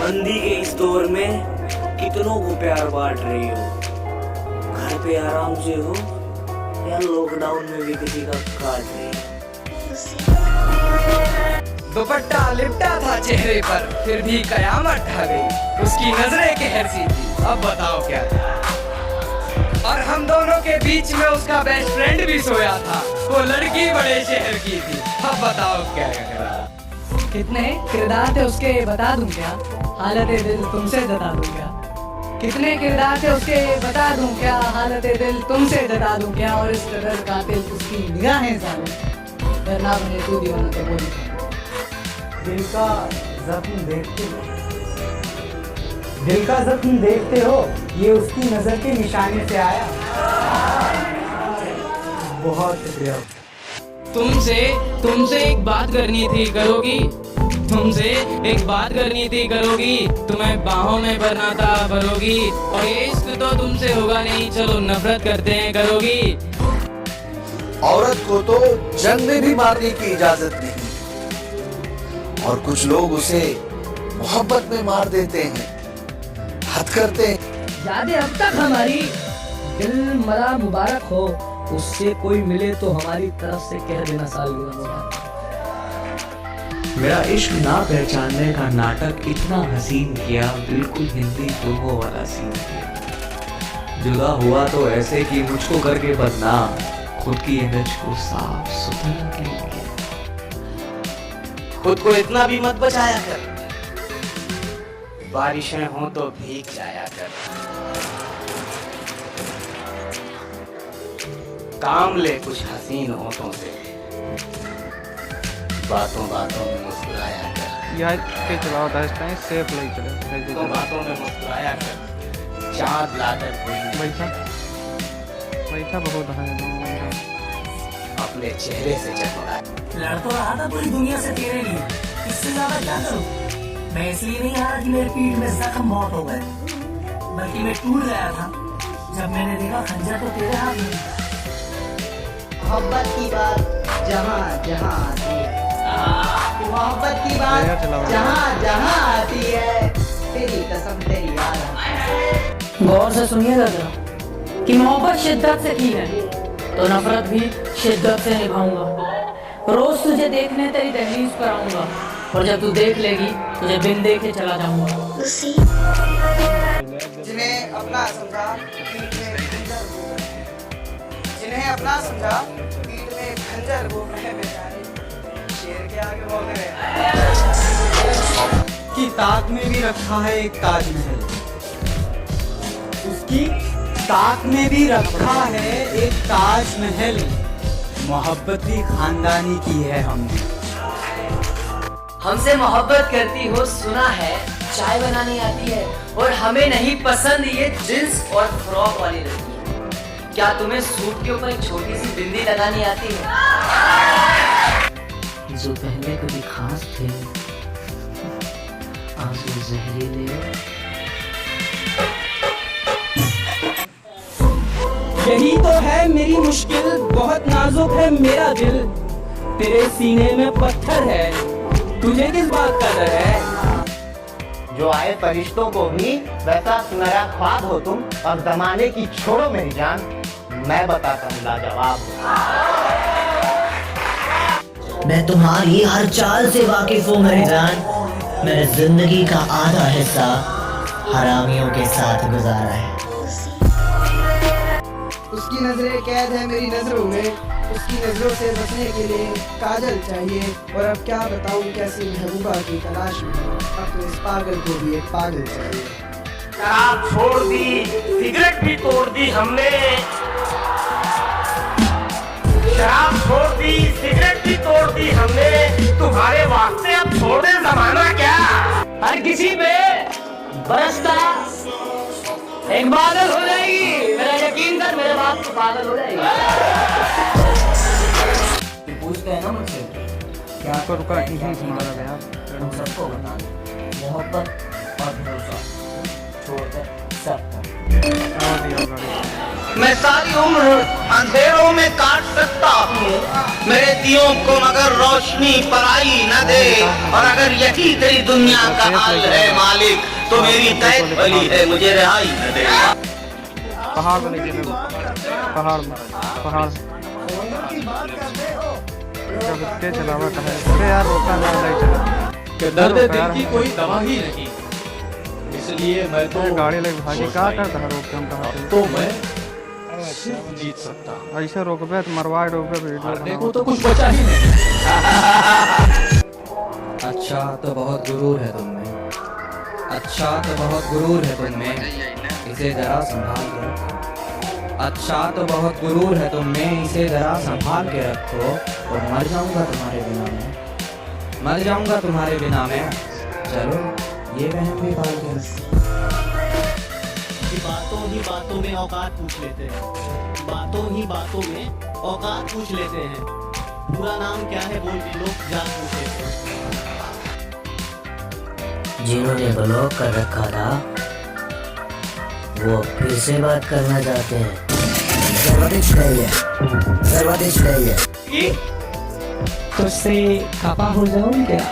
मंदी के इस दौर में कितनों को प्यार बांट रही हो, घर पे आराम से हो या लॉकडाउन में भी किसी का काट रही हो। दुपट्टा लिपटा था चेहरे पर, फिर भी कयामत ढह गई। उसकी नजरें कहर सी थी, अब बताओ क्या था। और हम दोनों के बीच में उसका बेस्ट फ्रेंड भी सोया था, वो लड़की बड़े शहर की थी, अब बताओ क्या करा। कितने किरदार थे उसके बता दूं क्या, हालत दिल तुमसे जता दूं क्या। कितने किरदार थे उसके बता दूं क्या, हालत दिल तुमसे जता दूं क्या। और इस कदर कातिल उसकी निगाहें जाने, डरना बने तू दीवाना तो बोल। दिल का जख्म देखते हो, दिल का जख्म देखते हो, ये उसकी नजर के निशाने से आया। बहुत शुक्रिया। तुमसे एक बात करनी थी, करोगी? तुमसे एक बात करनी थी, करोगी? तुम्हें बाहों में भरना था, भरोगी? और ये इश्क तो तुमसे होगा नहीं, चलो नफरत करते हैं, करोगी? औरत को तो जंग में भी मारने की इजाजत नहीं, और कुछ लोग उसे मोहब्बत में मार देते हैं, हद करते हैं। यादें अब तक हमारी दिल मरा मुबारक हो, उससे कोई मिले तो हमारी तरफ से कह देना सालगिरह मुबारक। मेरा इश्क ना पहचानने का नाटक इतना हसीन किया, बिल्कुल हिंदी फिल्मों वाला सीन किया। जुदा हुआ तो ऐसे कि मुझको करके बदनाम, खुद की इमेज को साफ सुथरा किया। खुद को इतना भी मत बचाया कर, बारिशें हो तो भीग जाया कर, काम ले कुछ हसीन होठों से, बातों बातों में मुस्कुराया कर। यह के चलाओ दास्तां सेफ लई चले तो बातों में मुस्कुराया कर, चाँद लाकर कोई बैठा बैठा बहुत है अपने चेहरे से चकमाया। लड़ तो रहा था पूरी दुनिया से तेरे लिए, इससे ज्यादा क्या करूं। मैं इसलिए नहीं आ रहा कि मेरे पीठ में जख्म बहुत हो गए, बल्कि मैं टूट गया था जब मैंने देखा खंजर तो तेरे हाथ में। मोहब्बत की बात जहाँ जहाँ आती है, मोहब्बत की बात जहाँ जहाँ आती है, तेरी कसम तेरी याद। गौर से सुनिएगा जरा कि मोहब्बत शिद्दत से की है तो नफरत भी शिद्दत से निभाऊंगा। रोज तुझे देखने तेरी दहलीज पर आऊंगा, और जब तू देख लेगी तुझे बिन देखे चला जाऊंगा। जिन्हें अपना समझा पीठ में खंजर वो रहे, जिन्हें अपना समझा पीठ में खंजर वो रहे, बेचारे शेर के आगे बोल रहे। की ताक में भी रखा है एक ताजमहल, उसकी ताक में भी रखा है एक ताजमहल। मोहब्बत भी खानदानी की है हमने। हमसे मोहब्बत करती हो सुना है, चाय बनानी आती है, और हमें नहीं पसंद ये जींस और फ्रॉक वाली लड़की। क्या तुम्हें सूट के ऊपर एक छोटी सी बिंदी लगानी आती है? जो पहले कभी खास थे आज वो जहरीले। यही तो है मेरी मुश्किल, बहुत नाजुक है मेरा दिल, तेरे सीने में पत्थर है, तुझे किस बात का डर है। जो आए फरिश्तों को भी वैसा सुनहरा ख्वाब हो तुम, और जमाने की छोड़ो मेरी जान, मैं बताता हूँ लाजवाब हो। मैं तुम्हारी हर चाल से वाकिफ हूँ मेरी जान, मैंने जिंदगी का आधा हिस्सा हरामियों के साथ गुजारा है। उसकी नजरें कैद है मेरी नजरों में, उसकी नजरों से बचने के लिए काजल चाहिए। और अब क्या बताऊं कैसी महबूबा की तलाश में, अब तो इस पागल को भी एक पागल चाहिए। शराब छोड़ दी, सिगरेट भी तोड़ दी हमने, शराब छोड़ दी, सिगरेट भी तोड़ दी हमने, तुम्हारे वास्ते अब छोड़ दे जमाना क्या। हर किसी पे बरसता एक बादल हो जाएगी, मेरा यकीन कर, मेरे बाप तो पागल हो जाएगी। पूछते हैं ना मुझसे क्या तो रुका तुम्हारा गया हम सबको बता दें, मोहब्बत और भरोसा छोड़कर सब। और दिया गाड़ी मैं सारी उम्र अंधेरों में काट सकता हूँ, मेरे दियों को मगर रोशनी पराई न दे। और अगर यही तेरी दुनिया का हाल है मालिक, तो मेरी कैद भली है, मुझे रिहाई न दे। पहाड़ में नहीं चले, पहाड़ जब तेज चलावट है। अरे यार रोका ना, नहीं चला कि दर्द दिल की कोई दवा ही नहीं, इसलिए मैं तो गाड़ी लेके भागी। क्या करता है रोक के हम कहाँ से? तो मैं सिर्फ जीत सकता हूँ, ऐसे रोकबे तो मरवा रोकबे वीडियो मरने को तो कुछ बचा ही नहीं। अच्छा तो बहुत गुरूर है तुम में, अच्छा तो बहुत गुरूर है तुम में, इसे जरा संभाल के रखो। अच्छा तो बहुत गुरूर है तुम में, इसे जरा संभाल के रखो। और मर जाऊंगा तुम्हारे बिना में, मर जाऊंगा तुम्हारे बिना में। चलो ये बहन भी पाल के रखो। बातों ही बातों में औकात पूछ लेते हैं, बातों ही बातों में औकात पूछ लेते हैं। पूरा नाम क्या है बोल के लोग जान पूछ लेते हैं। जिन्होंने ब्लॉक कर रखा था वो फिर से बात करना चाहते हैं। सर्वाधिक नहीं है। तुझसे खफा हो जाऊं क्या?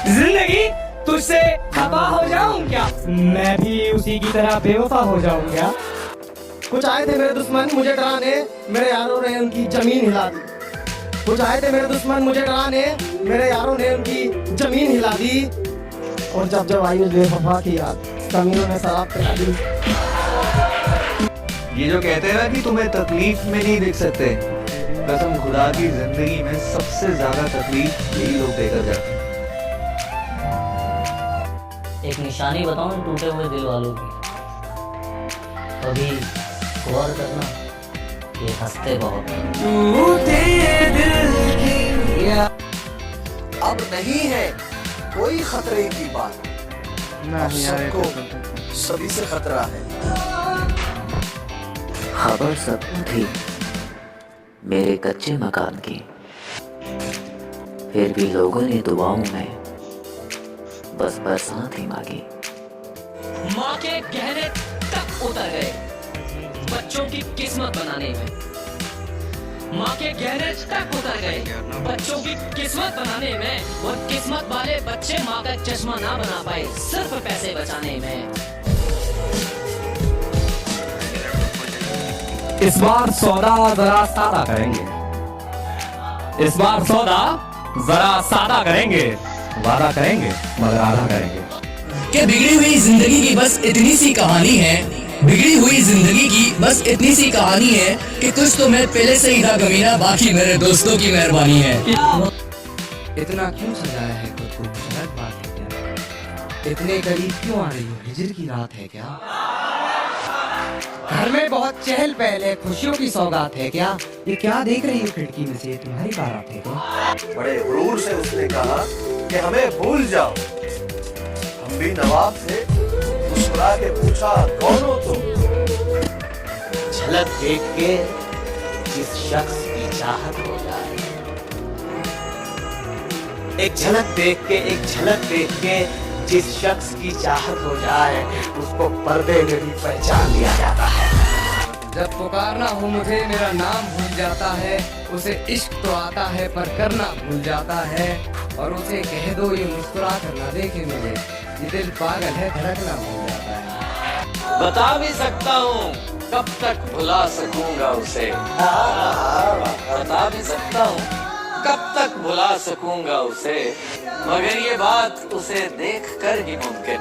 जिंदगी तुझसे खफा हो जाऊं क्या? मैं भी उसी की तरह बेवफा हो जाऊं क्या? कुछ आए थे मेरे दुश्मन मुझे डराने, मेरे यारों ने उनकी जमीन हिला दी। कुछ आए थे मेरे दुश्मन मुझे डराने, मेरे यारों ने उनकी जमीन हिला दी। और जब जब आई उस बेवफा की याद, कमीनों ने शराब पिला दी। ये जो कहते हैं ना कि तुम्हें तकलीफ में नहीं देख सकते, कसम खुदा की जिंदगी में सबसे ज्यादा तकलीफ यही लोग देकर जाते हैं। एक निशानी बताऊं इन टूटे हुए दिल वालों की, कभी गौर करना, ये हंसते बहुत हैं। टूटे दिल की अब नहीं है कोई खतरे की बात, नहीं यार, सबको सभी से खतरा है। खबर सब थी मेरे कच्चे मकान की, फिर भी लोगों ने दुआओं में बस बरसात ही मांगी। माँ के गहने तक उतर गए बच्चों की किस्मत बनाने में, माँ के गहने तक उतर गए बच्चों की किस्मत बनाने में। और किस्मत वाले बच्चे माँ का चश्मा ना बना पाए सिर्फ पैसे बचाने में। इस बार सौदा जरा सादा करेंगे, इस बार सौदा जरा सादा करेंगे, वादा करेंगे मगर आधा करेंगे। कि बिगड़ी हुई जिंदगी की बस इतनी सी कहानी है, बिगड़ी हुई जिंदगी की बस इतनी सी कहानी है कि कुछ तो मैं पहले से ही था कमीना, बाकी मेरे दोस्तों की मेहरबानी है। इतना क्यों सजाया है खुद को, गलत बात है क्या? इतने करीब क्यों आ रही हो, हिजर की रात है क्या? घर में बहुत चहल पहल है, खुशियों की सौगात है क्या? ये क्या देख रही हो खिड़की में से, तुम्हारी बारात है क्या? बड़े गुरूर से उसने कहा कि हमें भूल जाओ। हम भी नवाब से मुस्कुरा के पूछा कौन हो तुम? झलक देख के जिस शख्स की चाहत हो जाए, एक झलक देख के जिस शख्स की चाहत हो जाए, उसको पर्दे में भी पहचान लिया जाता है। जब पुकारना हो मुझे मेरा नाम भूल जाता है, उसे इश्क तो आता है पर करना भूल जाता है। और उसे कह दो ये मुस्कुरा कर ना देखे मुझे, ये दिल पागल है धड़कना भूल जाता है। बता भी सकता हूँ कब तक भुला सकूंगा उसे, बता भी सकता हूँ कब तक भुला सकूंगा उसे, मगर ये बात उसे देख कर ही मुमकिन।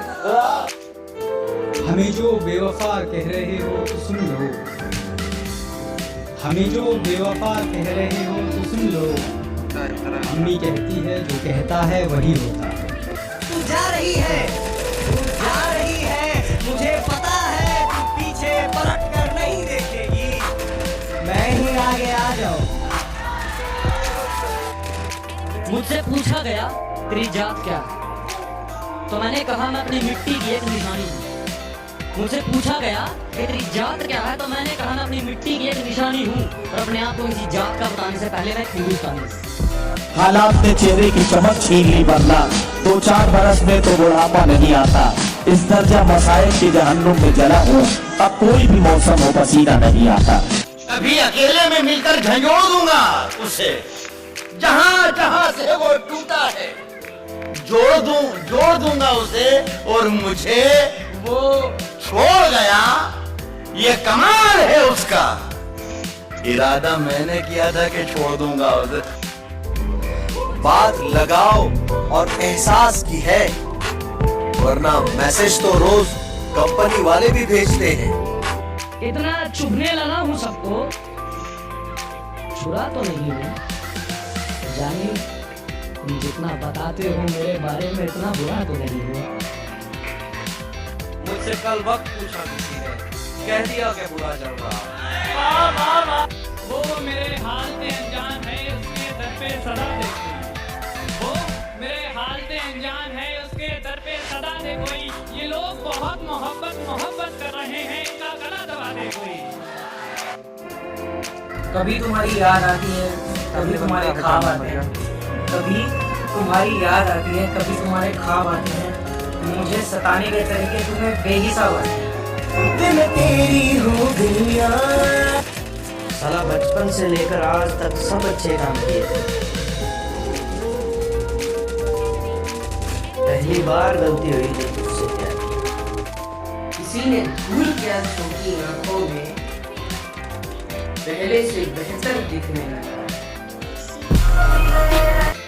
हमें जो बेवफा कह रहे हो तो सुन लो, हमें जो बेवफा कह रहे हो तो सुन लो। अम्मी कहती है जो कहता है वही होता है। तू जा रही है, मुझे पता है तू पीछे पलट कर नहीं देखेगी, मैं ही आगे आ जाऊं। मुझसे पूछा गया तेरी जात क्या है, तो मैंने कहा मैं अपनी मिट्टी की एक निशानी हूँ। मुझसे पूछा गया कि तेरी जात क्या है, तो मैंने कहा मैं अपनी मिट्टी की एक निशानी हूँ। और अपने आप को किसी जात का बताने से पहले मैं हिंदुस्तानी हूँ। हालात ने चेहरे की चमक छीन ली, वरना 2-4 बरस में तो बुढ़ापा नहीं आता। इस दर्जा मसाइल के जहन्नुम में जला हूँ, अब कोई भी मौसम हो पसीना नहीं आता। अभी अकेले में मिलकर झंझोड़ दूंगा उसे, जहां जहां से वो टूटा है जोड़ दूंगा उसे, और मुझे वो छोड़ गया, ये कमाल है उसका। इरादा मैंने किया था कि छोड़ दूंगा उसे। बात लगाओ और एहसास की है, वरना मैसेज तो रोज कंपनी वाले भी भेजते हैं। इतना चुभने लगा हूँ सबको, छुरा तो नहीं हूँ। जानी तुम जितना बताते हो मेरे बारे में, इतना बुरा तो नहीं हुआ। मुझसे कल वक्त पूछा किसी ने, कह दिया कि बुरा चल रहा। वो मेरे हाल से अनजान है, उसके दर पे सदा देखो। वो मेरे हाल से अनजान है, उसके दर पे सदा दे कोई। ये लोग बहुत मोहब्बत कर रहे हैं, इनका गला दबा दे कोई। कभी तुम्हारी याद आती है, कभी तुम्हारे ख्वाब आते हैं, कभी तुम्हारी याद आती है, कभी तुम्हारे ख्वाब आते हैं। मुझे सताने के तरीके तुम्हें बेहिसाब आते हैं। दिन तेरी हो गई साला, बचपन से लेकर आज तक सब अच्छे काम किए थे, पहली बार गलती हुई थी तुझसे प्यार की। किसी ने धूल क्या छोटी आंखों में पहले से बेहतर दिखने लगा।